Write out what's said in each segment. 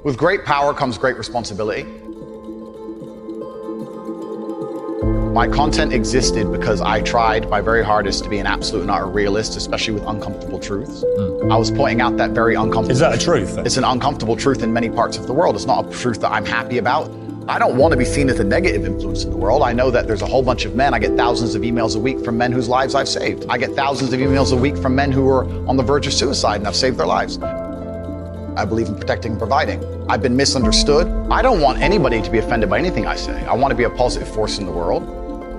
With great power comes great responsibility. My content existed because I tried my very hardest to be an absolute and utter realist, especially with uncomfortable truths. I was pointing out that very uncomfortable... Is that a truth? It's an uncomfortable truth in many parts of the world. It's not a truth that I'm happy about. I don't want to be seen as a negative influence in the world. I know that there's a whole bunch of men. I get thousands of emails a week from men whose lives I've saved. I get thousands of emails a week from men who are on the verge of suicide and I've saved their lives. I believe in protecting and providing. I've been misunderstood. I don't want anybody to be offended by anything I say. I want to be a positive force in the world.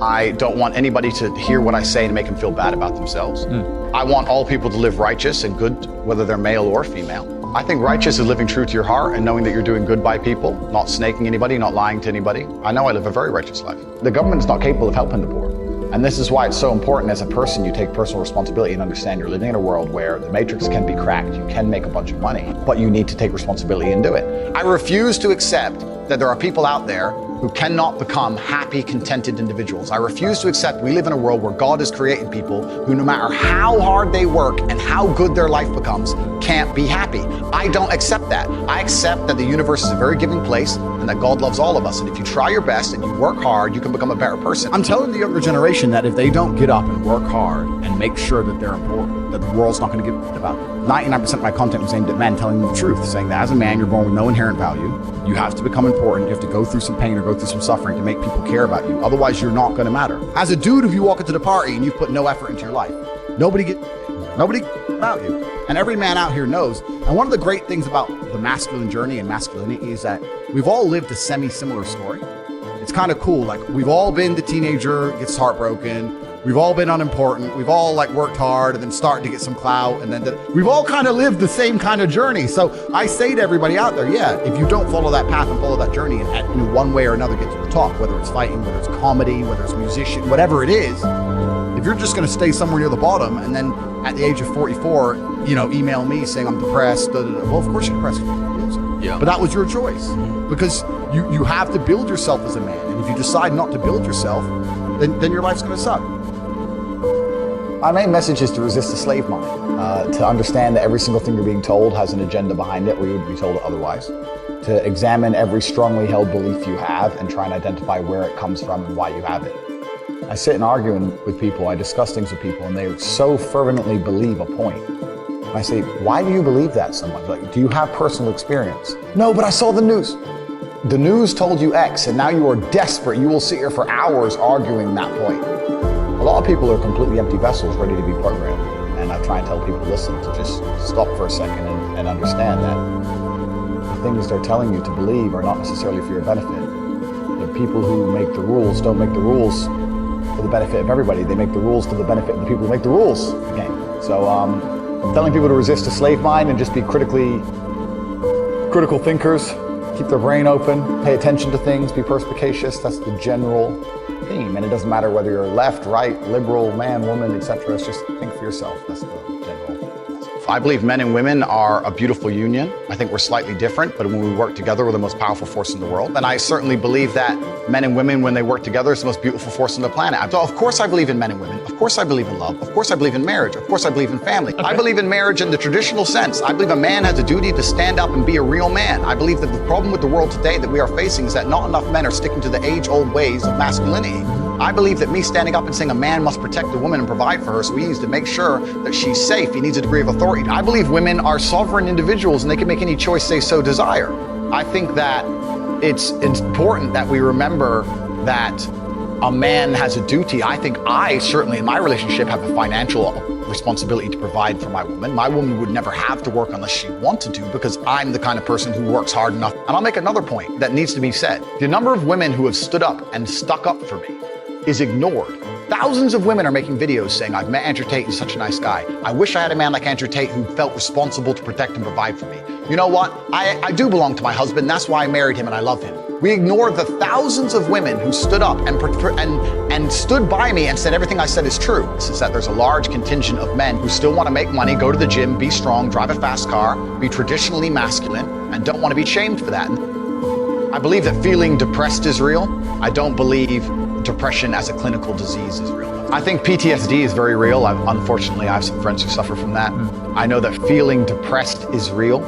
I don't want anybody to hear what I say and make them feel bad about themselves. I want all people to live righteous and good, whether they're male or female. I think righteous is living true to your heart and knowing that you're doing good by people, not snaking anybody, not lying to anybody. I know I live a very righteous life. The government is not capable of helping the poor. And this is why it's so important as a person you take personal responsibility and understand you're living in a world where the matrix can be cracked, you can make a bunch of money, but you need to take responsibility and do it. I refuse to accept that there are people out there who cannot become happy, contented individuals. I refuse to accept we live in a world where God has created people who, no matter how hard they work and how good their life becomes, can't be happy. I don't accept that. I accept that the universe is a very giving place and that God loves all of us. And if you try your best and you work hard, you can become a better person. I'm telling the younger generation that if they don't get up and work hard and make sure that they're important, that the world's not going to give a about them. 99% of my content was aimed at men telling them the truth, saying that as a man, you're born with no inherent value. You have to become important. You have to go through some pain or go through some suffering to make people care about you. Otherwise, you're not going to matter. As a dude, if you walk into the party and you've put no effort into your life, nobody about you. And every man out here knows. And one of the great things about the masculine journey and masculinity is that we've all lived a semi-similar story. It's kind of cool. Like, we've all been the teenager, gets heartbroken. We've all been unimportant. We've all worked hard and then started to get some clout. And then we've all kind of lived the same kind of journey. So I say to everybody out there, yeah, if you don't follow that path and follow that journey and in one way or another get to the top, whether it's fighting, whether it's comedy, whether it's musician, whatever it is, if you're just going to stay somewhere near the bottom and then at the age of 44, email me saying I'm depressed, well, of course you're depressed. Yeah. But that was your choice because you have to build yourself as a man. And if you decide not to build yourself, then your life's going to suck. My main message is to resist the slave mind, to understand that every single thing you're being told has an agenda behind it, or you would be told otherwise. To examine every strongly held belief you have and try and identify where it comes from and why you have it. I sit and argue with people, I discuss things with people, and they so fervently believe a point. And I say, why do you believe that so much? Like, do you have personal experience? No, but I saw the news. The news told you X, and now you are desperate. You will sit here for hours arguing that point. A lot of people are completely empty vessels ready to be programmed. And I try and tell people, listen, to just stop for a second and understand that the things they're telling you to believe are not necessarily for your benefit. The people who make the rules don't make the rules for the benefit of everybody. They make the rules for the benefit of the people who make the rules of the game. So I'm telling people to resist a slave mind and just be critical thinkers, keep their brain open, pay attention to things, be perspicacious. That's the general theme. And it doesn't matter whether you're left, right, liberal, man, woman, etc. It's just think for yourself. That's the general. I believe men and women are a beautiful union. I think we're slightly different, but when we work together, we're the most powerful force in the world. And I certainly believe that men and women, when they work together, is the most beautiful force on the planet. So of course I believe in men and women. Of course I believe in love. Of course I believe in marriage. Of course I believe in family. Okay. I believe in marriage in the traditional sense. I believe a man has a duty to stand up and be a real man. I believe that the problem with the world today that we are facing is that not enough men are sticking to the age-old ways of masculinity. I believe that me standing up and saying a man must protect the woman and provide for her, so he needs to make sure that she's safe. He needs a degree of authority. I believe women are sovereign individuals and they can make any choice they so desire. I think that it's important that we remember that a man has a duty. I think I certainly in my relationship have a financial responsibility to provide for my woman. My woman would never have to work unless she wanted to because I'm the kind of person who works hard enough. And I'll make another point that needs to be said. The number of women who have stood up and stuck up for me is ignored. Thousands of women are making videos saying, I've met Andrew Tate, he's such a nice guy. I wish I had a man like Andrew Tate who felt responsible to protect and provide for me. You know what? I do belong to my husband, that's why I married him and I love him. We ignore the thousands of women who stood up and stood by me and said everything I said is true. This is that there's a large contingent of men who still want to make money, go to the gym, be strong, drive a fast car, be traditionally masculine, and don't want to be shamed for that. I believe that feeling depressed is real. I don't believe depression as a clinical disease is real. I think PTSD is very real. Unfortunately, I have some friends who suffer from that. I know that feeling depressed is real.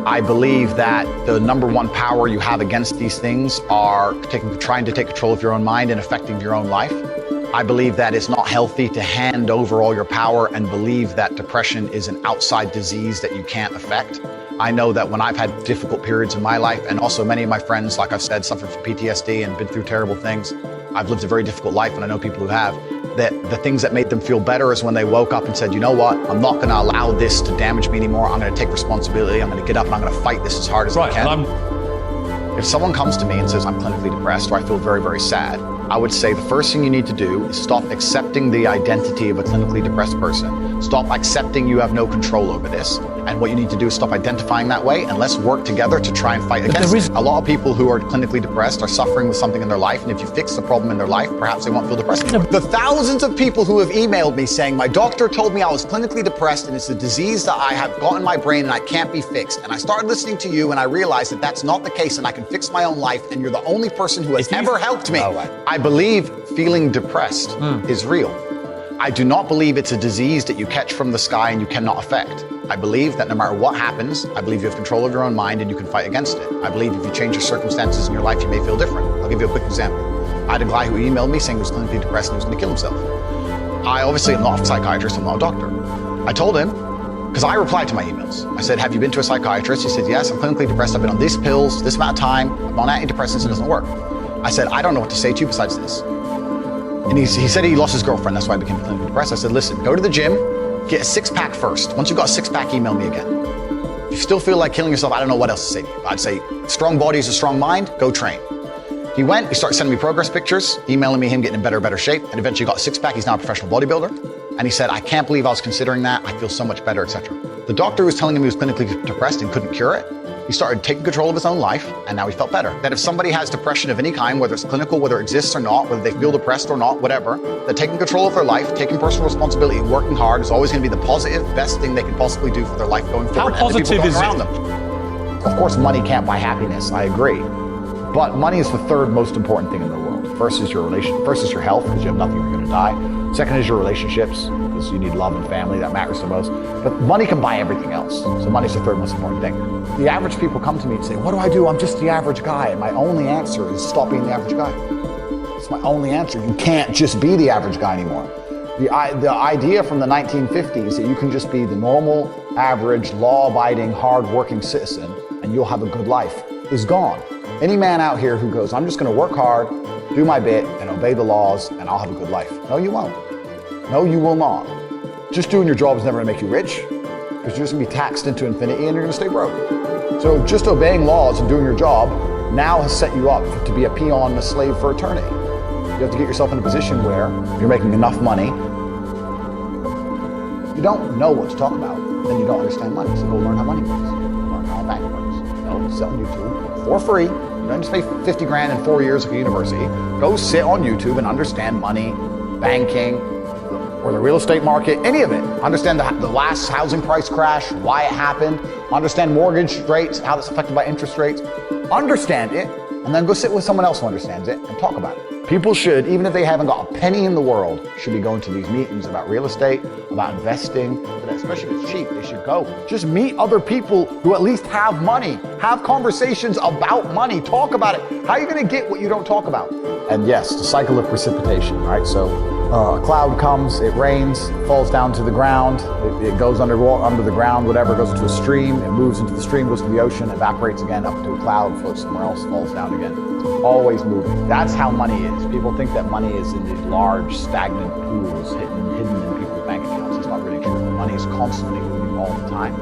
I believe that the number one power you have against these things are trying to take control of your own mind and affecting your own life. I believe that it's not healthy to hand over all your power and believe that depression is an outside disease that you can't affect. I know that when I've had difficult periods in my life, and also many of my friends, like I've said, suffer from PTSD and been through terrible things. I've lived a very difficult life, and I know people who have, that the things that made them feel better is when they woke up and said, you know what, I'm not going to allow this to damage me anymore. I'm going to take responsibility. I'm going to get up and I'm going to fight this as hard as I can. If someone comes to me and says, I'm clinically depressed, or I feel very, very sad, I would say the first thing you need to do is stop accepting the identity of a clinically depressed person. Stop accepting you have no control over this. And what you need to do is stop identifying that way, and let's work together to try and fight against it. A lot of people who are clinically depressed are suffering with something in their life, and if you fix the problem in their life, perhaps they won't feel depressed anymore. The thousands of people who have emailed me saying, my doctor told me I was clinically depressed and it's a disease that I have got in my brain and I can't be fixed. And I started listening to you and I realized that that's not the case and I can fix my own life, and you're the only person who has ever helped me. I believe feeling depressed is real. I do not believe it's a disease that you catch from the sky and you cannot affect. I believe that no matter what happens, I believe you have control of your own mind and you can fight against it. I believe if you change your circumstances in your life, you may feel different. I'll give you a quick example. I had a guy who emailed me saying he was clinically depressed and he was going to kill himself. I obviously am not a psychiatrist, I'm not a doctor. I told him, because I replied to my emails. I said, have you been to a psychiatrist? He said, yes, I'm clinically depressed. I've been on these pills, this amount of time. I'm on antidepressants, it doesn't work. I said, I don't know what to say to you besides this. And he said he lost his girlfriend, that's why he became clinically depressed. I said, listen, go to the gym, get a six-pack first. Once you've got a six-pack, email me again. If you still feel like killing yourself, I don't know what else to say to you. I'd say, strong body is a strong mind, go train. He went, he started sending me progress pictures, emailing me him getting in better shape, and eventually got a six-pack. He's now a professional bodybuilder. And he said, I can't believe I was considering that. I feel so much better, etc. The doctor was telling him he was clinically depressed and couldn't cure it. He started taking control of his own life, and now he felt better. That if somebody has depression of any kind, whether it's clinical, whether it exists or not, whether they feel depressed or not, whatever, that taking control of their life, taking personal responsibility, and working hard is always going to be the positive, best thing they can possibly do for their life going forward. How positive is it? Of course, money can't buy happiness, I agree. But money is the third most important thing in the world. First is your health, because you have nothing, you're going to die. Second is your relationships, because you need love and family, that matters the most. But money can buy everything else. So money's the third most important thing. The average people come to me and say, what do I do? I'm just the average guy. And my only answer is stop being the average guy. It's my only answer. You can't just be the average guy anymore. The idea from the 1950s that you can just be the normal, average, law-abiding, hard-working citizen and you'll have a good life is gone. Any man out here who goes, I'm just going to work hard, do my bit, and obey the laws, and I'll have a good life. No, you won't. No, you will not. Just doing your job is never going to make you rich, because you're just going to be taxed into infinity and you're going to stay broke. So just obeying laws and doing your job now has set you up to be a peon and a slave for eternity. You have to get yourself in a position where you're making enough money. You don't know what to talk about, then you don't understand money. So go learn how money works. Learn how a bank works. No, sit on YouTube for free. You don't just pay 50 grand in 4 years at a university. Go sit on YouTube and understand money, banking, or the real estate market, any of it. Understand the last housing price crash, why it happened. Understand mortgage rates, how that's affected by interest rates. Understand it, and then go sit with someone else who understands it and talk about it. People should, even if they haven't got a penny in the world, should be going to these meetings about real estate, about investing, especially if it's cheap, they should go. Just meet other people who at least have money. Have conversations about money, talk about it. How are you gonna get what you don't talk about? And yes, the cycle of precipitation, right? So a cloud comes, it rains, it falls down to the ground, it goes under the ground, whatever, goes into a stream, it moves into the stream, goes to the ocean, evaporates again, up to a cloud, floats somewhere else, falls down again. It's always moving. That's how money is. People think that money is in these large, stagnant pools hidden in people's bank accounts. It's not really true. Money is constantly moving all the time.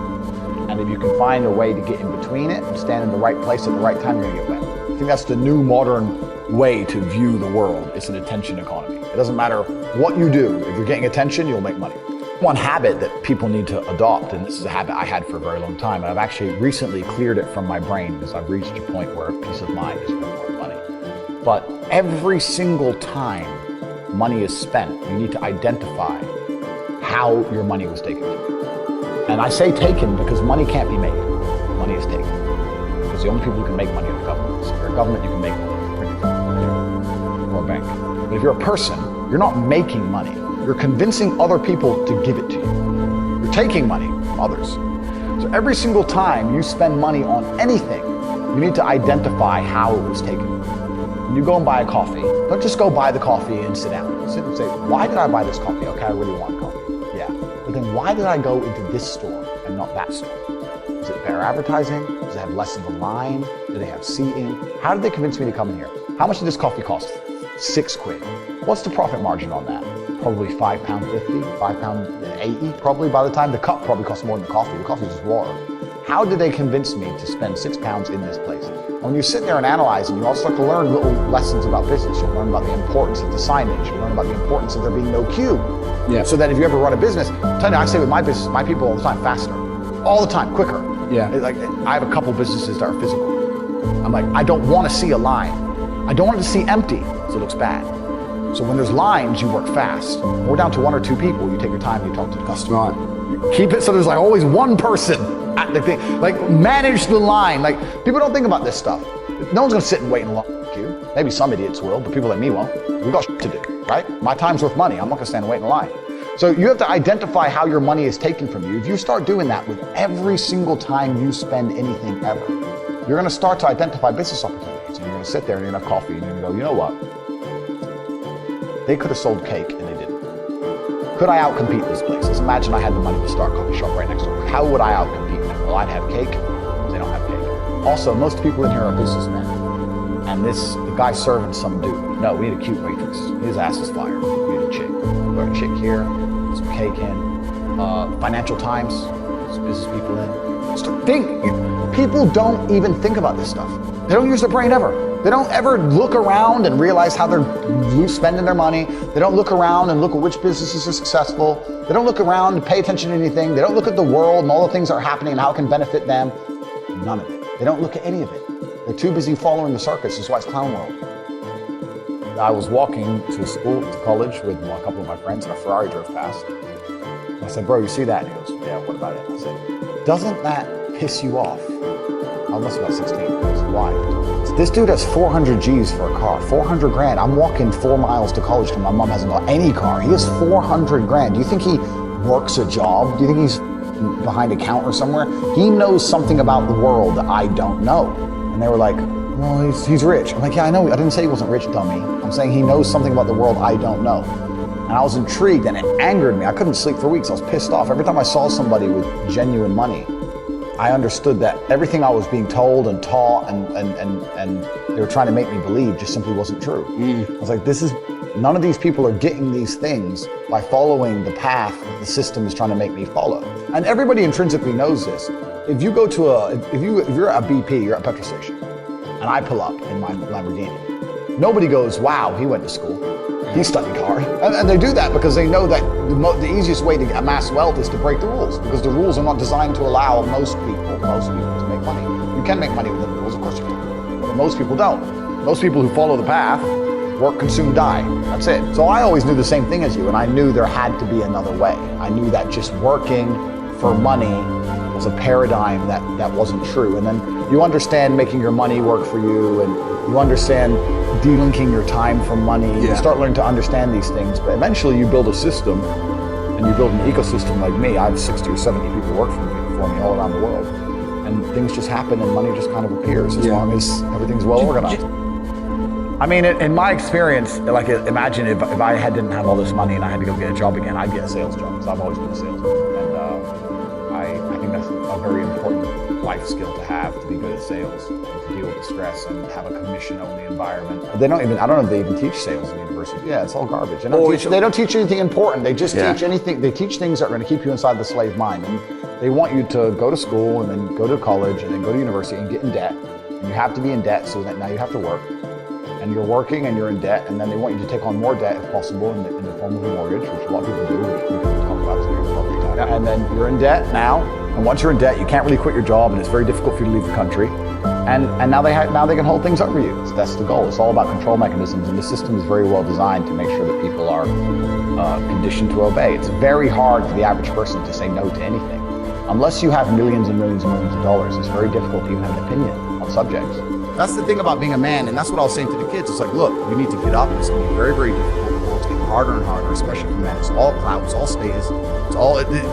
And if you can find a way to get in between it and stand in the right place at the right time, you're gonna get wet. I think that's the new modern way to view the world. It's an attention economy. It doesn't matter what you do. If you're getting attention, you'll make money. One habit that people need to adopt, and this is a habit I had for a very long time, and I've actually recently cleared it from my brain because I've reached a point where peace of mind is more than money. But every single time money is spent, you need to identify how your money was taken. And I say taken because money can't be made. Money is taken. Because the only people who can make money are governments. If you're a government, you can make money. Print it or a bank. But if you're a person, you're not making money. You're convincing other people to give it to you. You're taking money from others. So So every single time you spend money on anything, you need to identify how it was taken. When you go and buy a coffee, don't just go buy the coffee and sit down. Sit and say, why did I buy this coffee? Okay, I really want coffee. Yeah. But then why did I go into this store and not that store? Is it better advertising? Does it have less of a line? Do they have seating? How did they convince me to come in here? How much did this coffee cost? £6. What's the profit margin on that? Probably £5.50, £5.80 probably by the time the cup probably costs more than the coffee. The coffee is just water. How did they convince me to spend £6 in this place? And when you sit there and analyze, and you also start to learn little lessons about business, you'll learn about the importance of the signage, you'll learn about the importance of there being no queue. Yeah. So that if you ever run a business, I say with my business, my people all the time, faster. All the time, quicker. Yeah. Like I have a couple businesses that are physical. I'm like, I don't want to see a line. I don't want it to see empty, so it looks bad. So when there's lines, you work fast. When we're down to 1 or 2 people, you take your time, you talk to the customer. Right. Keep it so there's like always one person at the thing. Like manage the line. Like people don't think about this stuff. No one's gonna sit and wait in a long queue. Maybe some idiots will, but people like me won't. We got shit to do, right? My time's worth money. I'm not gonna stand and wait in a line. So you have to identify how your money is taken from you. If you start doing that with every single time you spend anything ever, you're gonna start to identify business opportunities. And you're gonna sit there and you're gonna have coffee and you're gonna go, you know what? They could have sold cake and they didn't. Could I outcompete this place? Let's imagine I had the money to start a coffee shop right next door. How would I outcompete them? Well, I'd have cake. They don't have cake. Also, most people in here are businessmen. And the guy serving some dude. No, we need a cute waitress. His ass is fire. We need a chick. Put a chick here, put some cake in. Financial Times, some business people in. Just think. People don't even think about this stuff. They don't use their brain ever. They don't ever look around and realize how they're spending their money. They don't look around and look at which businesses are successful. They don't look around and pay attention to anything. They don't look at the world and all the things that are happening and how it can benefit them. None of it. They don't look at any of it. They're too busy following the circus. That's why it's clown world. I was walking to school, to college with a couple of my friends and a Ferrari drove past. I said, bro, you see that? And he goes, yeah, what about it? I said, doesn't that piss you off? I must be about 16. He goes, why? This dude has 400 G's for a car, 400 grand. I'm walking 4 miles to college because my mom hasn't got any car. He has 400 grand. Do you think he works a job? Do you think he's behind a counter somewhere? He knows something about the world that I don't know. And they were like, well, he's rich. I'm like, yeah, I know. I didn't say he wasn't rich, dummy. I'm saying he knows something about the world I don't know. And I was intrigued and it angered me. I couldn't sleep for weeks. I was pissed off. Every time I saw somebody with genuine money, I understood that everything I was being told and taught and they were trying to make me believe just simply wasn't true. I was like, none of these people are getting these things by following the path that the system is trying to make me follow. And everybody intrinsically knows this. If you go to if you're at a BP, you're at a petrol station, and I pull up in my Lamborghini, nobody goes, wow, he went to school. He studied hard. And they do that because they know that the easiest way to amass wealth is to break the rules, because the rules are not designed to allow most people to make money. You can make money within the rules, of course you can, but most people don't. Most people who follow the path work, consume, die. That's it. So I always knew the same thing as you, and I knew there had to be another way. I knew that just working for money was a paradigm that wasn't true. And then you understand making your money work for you, and you understand delinking your time from money. Yeah. You start learning to understand these things, but eventually you build a system and you build an ecosystem like me. I have 60 or 70 people work for me all around the world. And things just happen and money just kind of appears as long as everything's well organized. I mean, in my experience, like imagine if I didn't have all this money and I had to go get a job again, I'd get a sales job because I've always been a salesman. And I think that's a very important life skill to have, to be good at sales, and to deal with the stress and have a commission-only environment. They don't even, I don't know if they even teach sales in university. Yeah, it's all garbage. They don't teach anything important. They just teach anything. They teach things that are going to keep you inside the slave mind. And they want you to go to school and then go to college and then go to university and get in debt. And you have to be in debt so that now you have to work. And you're working and you're in debt, and then they want you to take on more debt if possible in the form of a mortgage, which a lot of people do, which we can talk about today in property time. And then you're in debt now, and once you're in debt, you can't really quit your job, and it's very difficult for you to leave the country. And now they can hold things over you. So that's the goal. It's all about control mechanisms, and the system is very well designed to make sure that people are conditioned to obey. It's very hard for the average person to say no to anything. Unless you have millions and millions and millions of dollars, it's very difficult to even have an opinion on subjects. That's the thing about being a man, and that's what I was saying to the kids. It's like, look, you need to get up. It's going to be very, very difficult. The world's getting harder and harder, especially for men. It's all clout, it's all status,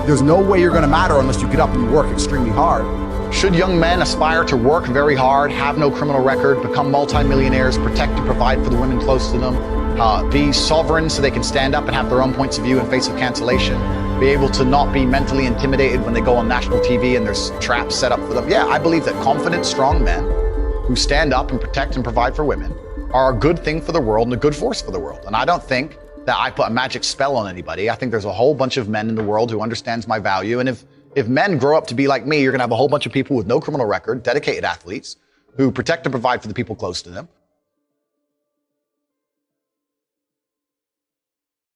there's no way you're gonna matter unless you get up and work extremely hard. Should young men aspire to work very hard, have no criminal record, become multimillionaires, protect and provide for the women close to them, be sovereign so they can stand up and have their own points of view in face of cancellation, be able to not be mentally intimidated when they go on national TV and there's traps set up for them? Yeah, I believe that confident, strong men who stand up and protect and provide for women are a good thing for the world and a good force for the world. And I don't think that I put a magic spell on anybody. I think there's a whole bunch of men in the world who understands my value. And if men grow up to be like me, you're gonna have a whole bunch of people with no criminal record, dedicated athletes, who protect and provide for the people close to them,